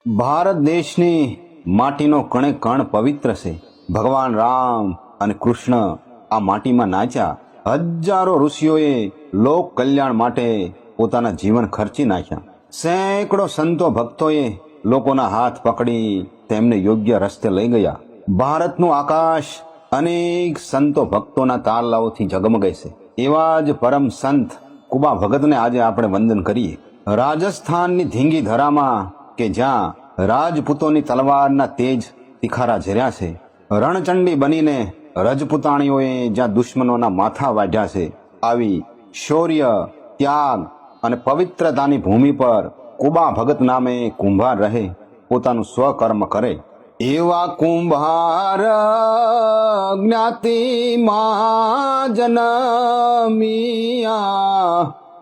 ભારત દેશની માટીનો કણે કણ પવિત્ર છે. ભગવાન રામ અને કૃષ્ણ આ માટીમાં નાચ્યા. હજારો ઋષિઓએ લોક કલ્યાણ માટે પોતાના જીવન ખર્ચી નાખ્યા. સેંકડો સંતો ભક્તોએ લોકોના હાથ પકડી તેમને યોગ્ય રસ્તે લઈ ગયા. ભારતનું આકાશ અનેક સંતો ભક્તોના તારલાઓથી ઝગમગે છે. એવા જ પરમ સંત કુબા ભગતને આજે આપણે વંદન કરીએ. રાજસ્થાનની ધીંગી ધરામાં કે જ્યાં રાજપૂતોની તલવારના તેજ તિખારા ઝર્યા છે, રણચંડી બનીને રજપૂતાણીઓએ જ્યાં દુશ્મનોના માથા વાઢ્યા છે, આવી શૌર્ય, ત્યાગ અને પવિત્રતાની ભૂમિ પર કુબા ભગત નામે કુંભાર રહે, પોતાનું સ્વકર્મ કરે. એવા કુંભાર જ્ઞાતિમાં જનમિયા,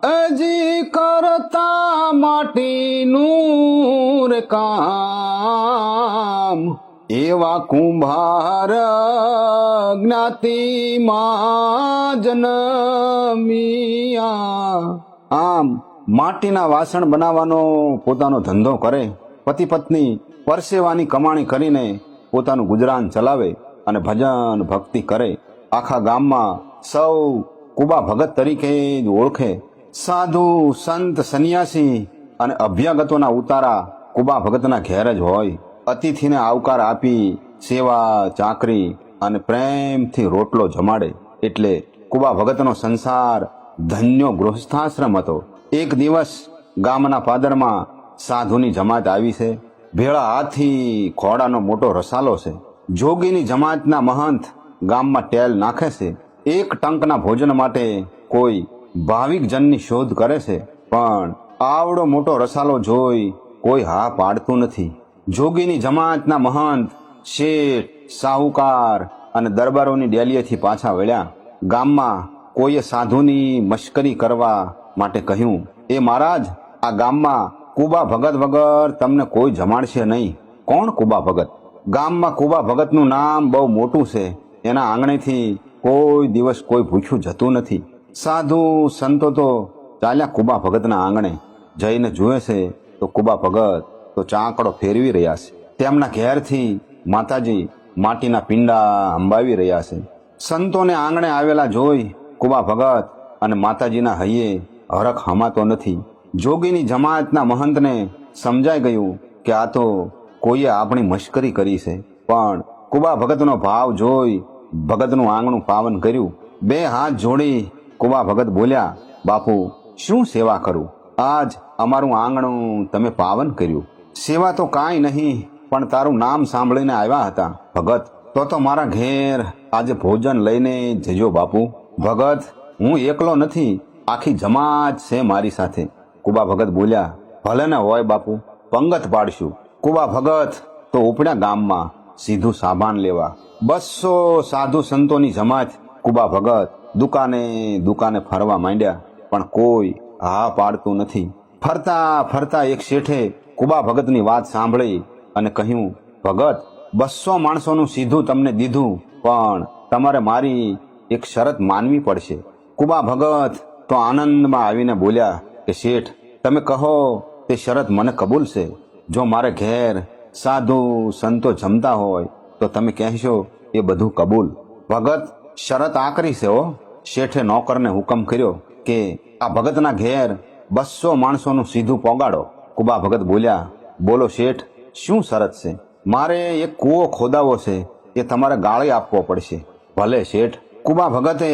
અજી કરતા માટીનું રે કામ. એવા કુંભાર જ્ઞાતિમાં જનમિયા. આમ માટીના વાસણ બનાવવાનો પોતાનો ધંધો કરે, પતિ પત્ની પરસેવાની કમાણી કરીને પોતાનું ગુજરાન ચલાવે અને ભજન ભક્તિ કરે. આખા ગામમાં સૌ કુબા ભગત તરીકે જ ઓળખે. સાધુ, સંત, સંન્યાસી અને અભ્યાગતોના ઉતારા કુબા ભગતના ઘેર જ હોય. અતિથિને આવકાર આપી સેવા, ચાકરી અને પ્રેમથી રોટલો જમાડે. એટલે કુબા ભગતનો સંસાર ધન્યો ગૃહસ્થાશ્રમ હતો. એક દિવસ ગામના પાદરમાં સાધુની જમાત આવી છે. ભેળા હાથી, ઘોડાનો મોટો રસાલો છે. જોગીની જમાતના મહંત ગામમાં ટેલ નાખે છે. એક ટંકના ભોજન માટે કોઈ ભાવિક જનની શોધ કરે છે, પણ આવડો મોટો રસાલો જોઈ કોઈ હા પાડતું નથી. જોગીની જમાતના મહંત, શેઠ, સાહુકાર અને દરબારોની ડેલીએથી પાછા વળ્યા. ગામમાં કોઈએ સાધુની મશ્કરી કરવા માટે કહ્યું, એ મહારાજ, આ ગામમાં કુબા ભગત વગર તમને કોઈ જમાડશે નહીં. કોણ કુબા ભગત? ગામમાં કુબા ભગતનું નામ બહુ મોટું છે. એના આંગણેથી કોઈ દિવસ કોઈ ભૂખ્યું જતું નથી. સાધુ સંતો તો ચાલ્યા કુબા ભગતના આંગણે. જઈને જુએ છે તો કુબા ભગત તો ચાંકડો ફેરવી રહ્યા છે. તેમના ઘેરથી માતાજી માટીના પિંડા અંબાવી રહ્યા છે. સંતોને આંગણે આવેલા જોઈ કુબા ભગત અને માતાજીના હૈયે હરખ હમાતો નથી. જોગીની જમાતના મહંતને સમજાઈ ગયું કે આ તો કોઈએ આપણી મશ્કરી કરી છે. પણ કુબા ભગતનો ભાવ જોઈ ભગતનું આંગણું પાવન કર્યું. બે હાથ જોડી કુબા ભગત બોલ્યા, બાપુ, શું સેવા કરું? આજ અમારું આંગણું તમે પાવન કર્યું. સેવા તો કાંઈ નહીં, પણ તારું નામ સાંભળીને આવ્યા હતા ભગત. તો મારા ઘેર આજે ભોજન લઈને જજો બાપુ. ભગત, હું એકલો નથી, આખી જમાત છે મારી સાથે. કુબા ભગત બોલ્યા, ભલે ને હોય બાપુ, પંગત પાડશું. કુબા ભગત તો ઉપડ્યા ગામમાં સીધું સાબાન લેવા. 200 સાધુ સંતોની જમાત કુબા ભગત દુકાને દુકાને ફરવા માંડ્યા, પણ કોઈ હા પાડતું નથી. ફરતા ફરતા એક શેઠે કુબા ભગતની વાત સાંભળી અને કહ્યું, ભગત, 200 માણસોનું સીધું તમને દીધું, પણ તમારે મારી એક શરત માનવી પડશે. કુબા ભગત તો આનંદમાં આવીને બોલ્યા કે શેઠ, તમે કહો તે શરત મને કબૂલ છે. જો મારે ઘેર સાધુ સંતો જમતા હોય તો તમે કહેશો એ બધું કબૂલ. ભગત, શરત આકરી છે હો. શેઠે નોકરને હુકમ કર્યો કે આ ભગતના ઘેર 200 માણસોનું સીધું પોગાડો. કુબા ભગત બોલ્યા, બોલો શેઠ, શું શરત છે? મારે એક કૂવો ખોદાવો છે, એ તમારે ગાળી આપવો પડશે. ભલે શેઠ. કુબા ભગતે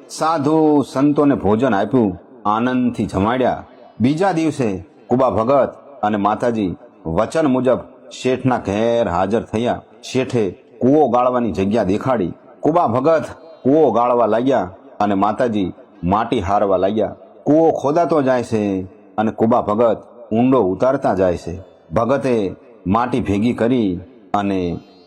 સાધુ સંતોને ભોજન આપ્યું, આનંદથી જમાડ્યા. બીજા દિવસે કુબા ભગત અને માતાજી વચન મુજબ શેઠના ઘેર હાજર થયા. શેઠે કૂવો ગાળવાની જગ્યા દેખાડી. કુબા ભગત કૂવો ગાળવા લાગ્યા અને માતાજી માટી હારવા લાગ્યા. કૂવો ખોદાતો જાય છે અને કુબા ભગત ઊંડો ઉતારતા જાય છે. ભગતે માટી ભેગી કરી અને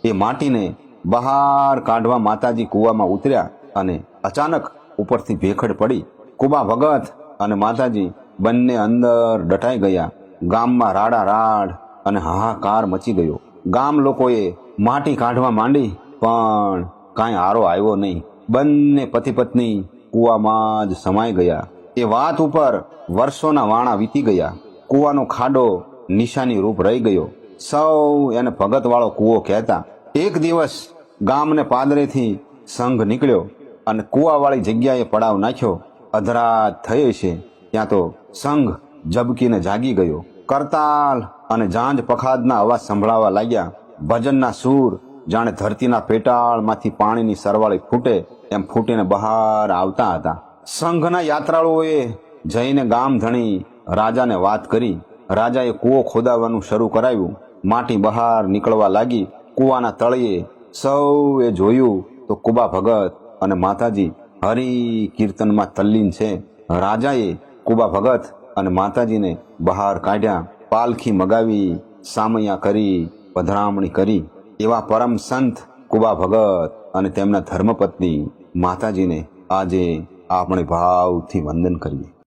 એ માટીને બહાર કાઢવા માતાજી કૂવામાં ઉતર્યા અને અચાનક ઉપરથી ભેખડ પડી. કુબા ભગત અને માતાજી બંને અંદર દટાઈ ગયા. ગામમાં રાડારાડ અને હાહાકાર મચી ગયો. ગામ લોકોએ માટી કાઢવા માંડી, પણ કાંઈ આરો આવ્યો નહીં. બંને પતિ પત્ની કૂવામાં જ સમાઈ ગયા. એ વાત ઉપર વર્ષોના વાણા વીતી ગયા. કૂવાનો ખાડો નિશાની રૂપ રહી ગયો. સૌ એને ભગત વાળો કૂવો કહેતા. એક દિવસ ગામને પાદરેથી સંઘ નીકળ્યો અને કૂવાવાળી જગ્યાએ પડાવ નાખ્યો. અધરાત થઈ છે ત્યાં તો સંઘ ઝબકીને જાગી ગયો. કરતાલ અને ઝાંઝ પખાદના અવાજ સંભળાવા લાગ્યા. ભજનના સૂર જાણે ધરતીના પેટાળમાંથી પાણીની સરવાળી ફૂટે એમ ફૂટીને બહાર આવતા હતા. સંઘના યાત્રાળુઓએ જઈને ગામ ધણી રાજાને વાત કરી. રાજાએ કૂવો ખોદાવવાનું શરૂ કરાવ્યું. માટી બહાર નીકળવા લાગી. કૂવાના તળિયે સૌએ જોયું તો કુબા ભગત અને માતાજી હરિ કીર્તનમાં તલ્લીન છે. રાજાએ કુબા ભગત અને માતાજીને બહાર કાઢ્યા. પાલખી મગાવી, સામૈયા કરી, પધરામણી કરી. એવા પરમ સંત કુબા ભગત અને તેમના ધર્મપત્ની માતાજીને આજે આપણે ભાવથી વંદન કરીએ.